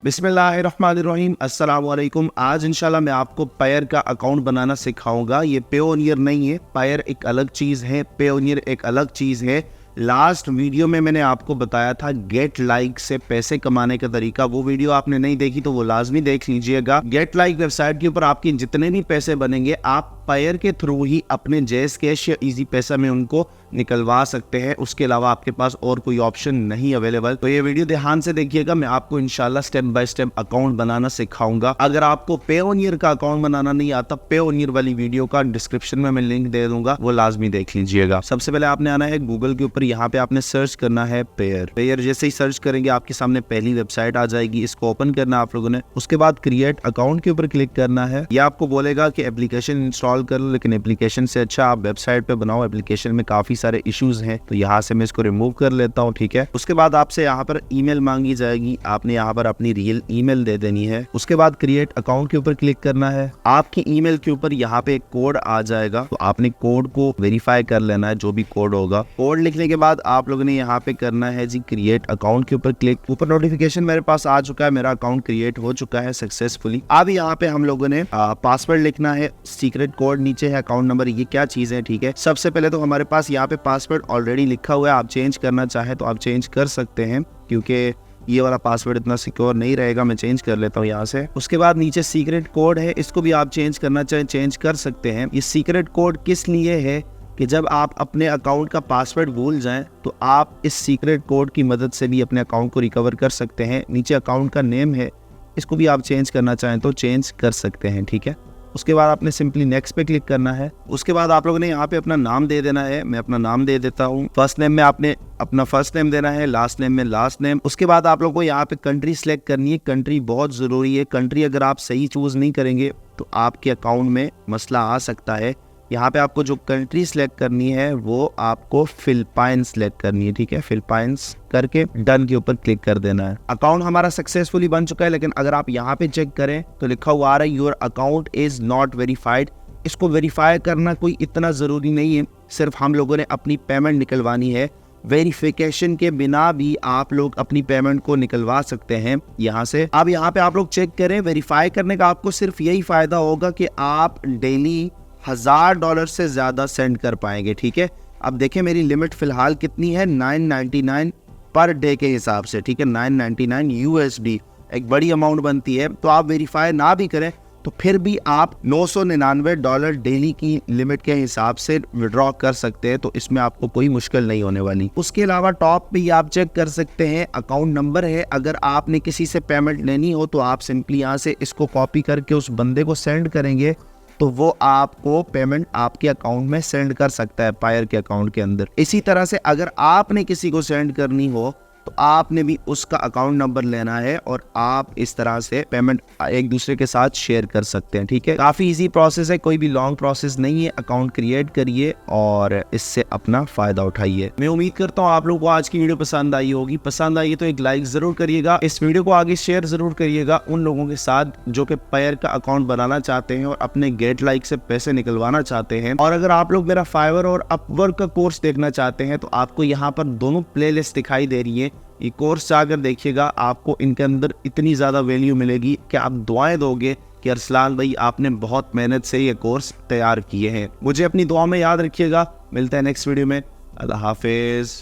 बिस्मिल्लाहिर्रहमानिर्रहीम अस्सलाम वालेकुम। आज इंशाल्लाह मैं आपको पायर का अकाउंट बनाना सिखाऊंगा। ये पेओनियर नहीं है, पायर एक अलग चीज़ है, पेओनियर एक अलग चीज़ है। लास्ट वीडियो में मैंने आपको बताया था गेट लाइक से पैसे कमाने का तरीका। वो वीडियो आपने नहीं देखी तो वो लाजमी देख लीजिएगा। गेट लाइक वेबसाइट के ऊपर आपके जितने भी पैसे बनेंगे आप पायर के थ्रू ही अपने जैस कैश या इजी पैसा में उनको निकलवा सकते हैं। उसके अलावा आपके पास और कोई ऑप्शन नहीं अवेलेबल। तो ये वीडियो ध्यान से देखिएगा, मैं आपको इंशाल्लाह स्टेप बाय स्टेप अकाउंट बनाना सिखाऊंगा। अगर आपको पेओनियर का अकाउंट बनाना नहीं आता, पेओनियर वाली वीडियो का डिस्क्रिप्शन में मैं लिंक दे दूंगा, वो लाजमी देख लीजिएगा। सबसे पहले आपने आना है गूगल के ऊपर, यहाँ पे आपने सर्च करना है पेयर। पेयर जैसे ही सर्च करेंगे आपके सामने पहली वेबसाइट आ जाएगी, इसको ओपन करना आप लोगों ने। उसके बाद क्रिएट अकाउंट के ऊपर क्लिक करना है। यह आपको बोलेगा कि एप्लीकेशन इंस्टॉल कर लो, लेकिन एप्लीकेशन से अच्छा आप वेबसाइट पे बनाओ। एप्लीकेशन में काफी सारे इश्यूज हैं, तो यहाँ से मैं इसको रिमूव कर लेता हूँ, ठीक है। उसके बाद आपसे यहाँ पर ईमेल मांगी जाएगी, आपने यहाँ पर अपनी रियल ईमेल दे देनी है। उसके बाद क्रिएट अकाउंट के ऊपर क्लिक करना है। आपकी ईमेल के ऊपर यहाँ पे एक कोड आ जाएगा, तो आपने कोड को वेरीफाई कर लेना है, जो भी कोड होगा। कोड लिखने के बाद आप लोगों ने यहाँ पे करना है जी क्रिएट अकाउंट के ऊपर क्लिक। ऊपर नोटिफिकेशन मेरे पास आ चुका है, मेरा अकाउंट क्रिएट हो चुका है सक्सेसफुली। अब यहाँ पे हम लोगों ने पासवर्ड लिखना है, सीक्रेट कोड नीचे है, अकाउंट नंबर, ये क्या चीज है, ठीक है। सबसे पहले तो हमारे पास यहाँ पे पासवर्ड ऑलरेडी लिखा हुआ है, आप चेंज करना चाहे तो आप चेंज कर सकते हैं, क्योंकि ये वाला पासवर्ड इतना सिक्योर नहीं रहेगा। मैं चेंज कर लेता हूँ यहाँ से। उसके बाद नीचे सीक्रेट कोड है, इसको भी आप चेंज करना चाहे चेंज कर सकते हैं। ये सीक्रेट कोड किस लिए है कि जब आप अपने अकाउंट का पासवर्ड भूल जाएं तो आप इस सीक्रेट कोड की मदद से भी अपने अकाउंट को रिकवर कर सकते हैं। नीचे अकाउंट का नेम है, इसको भी आप चेंज करना चाहें तो चेंज कर सकते हैं, ठीक है। उसके बाद आपने सिंपली नेक्स्ट पे क्लिक करना है। उसके बाद आप लोगों ने यहाँ पे अपना नाम दे देना है। मैं अपना नाम दे देता हूँ। फर्स्ट नेम में आपने अपना फर्स्ट नेम देना है, लास्ट नेम में लास्ट नेम। उसके बाद आप लोगों को यहाँ पे कंट्री सिलेक्ट करनी है। कंट्री बहुत जरूरी है। कंट्री अगर आप सही चूज नहीं करेंगे तो आपके अकाउंट में मसला आ सकता है। यहाँ पे आपको जो कंट्री सिलेक्ट करनी है वो आपको फिलिपाइंस सिलेक्ट करनी है, ठीक है। फिलिपाइंस करके डन के ऊपर क्लिक कर देना है। अकाउंट हमारा सक्सेसफुली बन चुका है, लेकिन अगर आप यहाँ पे चेक करें तो लिखा हुआ आ रहा है your account is not verified. इसको वेरीफाई करना कोई इतना जरूरी नहीं है, सिर्फ हम लोगों ने अपनी पेमेंट निकलवानी है। वेरिफिकेशन के बिना भी आप लोग अपनी पेमेंट को निकलवा सकते हैं यहाँ से। अब यहाँ पे आप लोग चेक करें, वेरीफाई करने का आपको सिर्फ यही फायदा होगा कि आप डेली $1000 से ज्यादा सेंड कर पाएंगे, ठीक है। अब देखें मेरी लिमिट फिलहाल कितनी है, 999 पर डे के हिसाब से, ठीक है। 999 USD एक बड़ी अमाउंट बनती है। तो आप वेरीफाई ना भी करें तो फिर भी आप $999 डेली की लिमिट के हिसाब से विड्रॉ कर सकते हैं, तो इसमें आपको कोई मुश्किल नहीं होने वाली। उसके अलावा टॉप पे आप चेक कर सकते हैं अकाउंट नंबर है। अगर आपने किसी से पेमेंट लेनी हो तो आप सिंपली यहाँ से इसको कॉपी करके उस बंदे को सेंड करेंगे, तो वो आपको पेमेंट आपके अकाउंट में सेंड कर सकता है पायर के अकाउंट के अंदर। इसी तरह से अगर आपने किसी को सेंड करनी हो तो आपने भी उसका अकाउंट नंबर लेना है और आप इस तरह से पेमेंट एक दूसरे के साथ शेयर कर सकते हैं, ठीक है। काफी इजी प्रोसेस है, कोई भी लॉन्ग प्रोसेस नहीं है। अकाउंट क्रिएट करिए और इससे अपना फायदा उठाइए। मैं उम्मीद करता हूँ आप लोगों को आज की वीडियो पसंद आई होगी। पसंद आई तो एक लाइक जरूर करिएगा। इस वीडियो को आगे शेयर जरूर करिएगा उन लोगों के साथ जो कि पायर का अकाउंट बनाना चाहते हैं और अपने गेट लाइक से पैसे निकलवाना चाहते हैं। और अगर आप लोग मेरा फाइवर और अपवर्क का कोर्स देखना चाहते हैं तो आपको यहाँ पर दोनों प्लेलिस्ट दिखाई दे रही है। ये कोर्स जाकर देखिएगा, आपको इनके अंदर इतनी ज़्यादा वैल्यू मिलेगी कि आप दुआएं दोगे कि अरसलान भाई आपने बहुत मेहनत से ये कोर्स तैयार किए हैं। मुझे अपनी दुआ में याद रखिएगा। मिलते हैं नेक्स्ट वीडियो में। अल्लाह हाफिज़।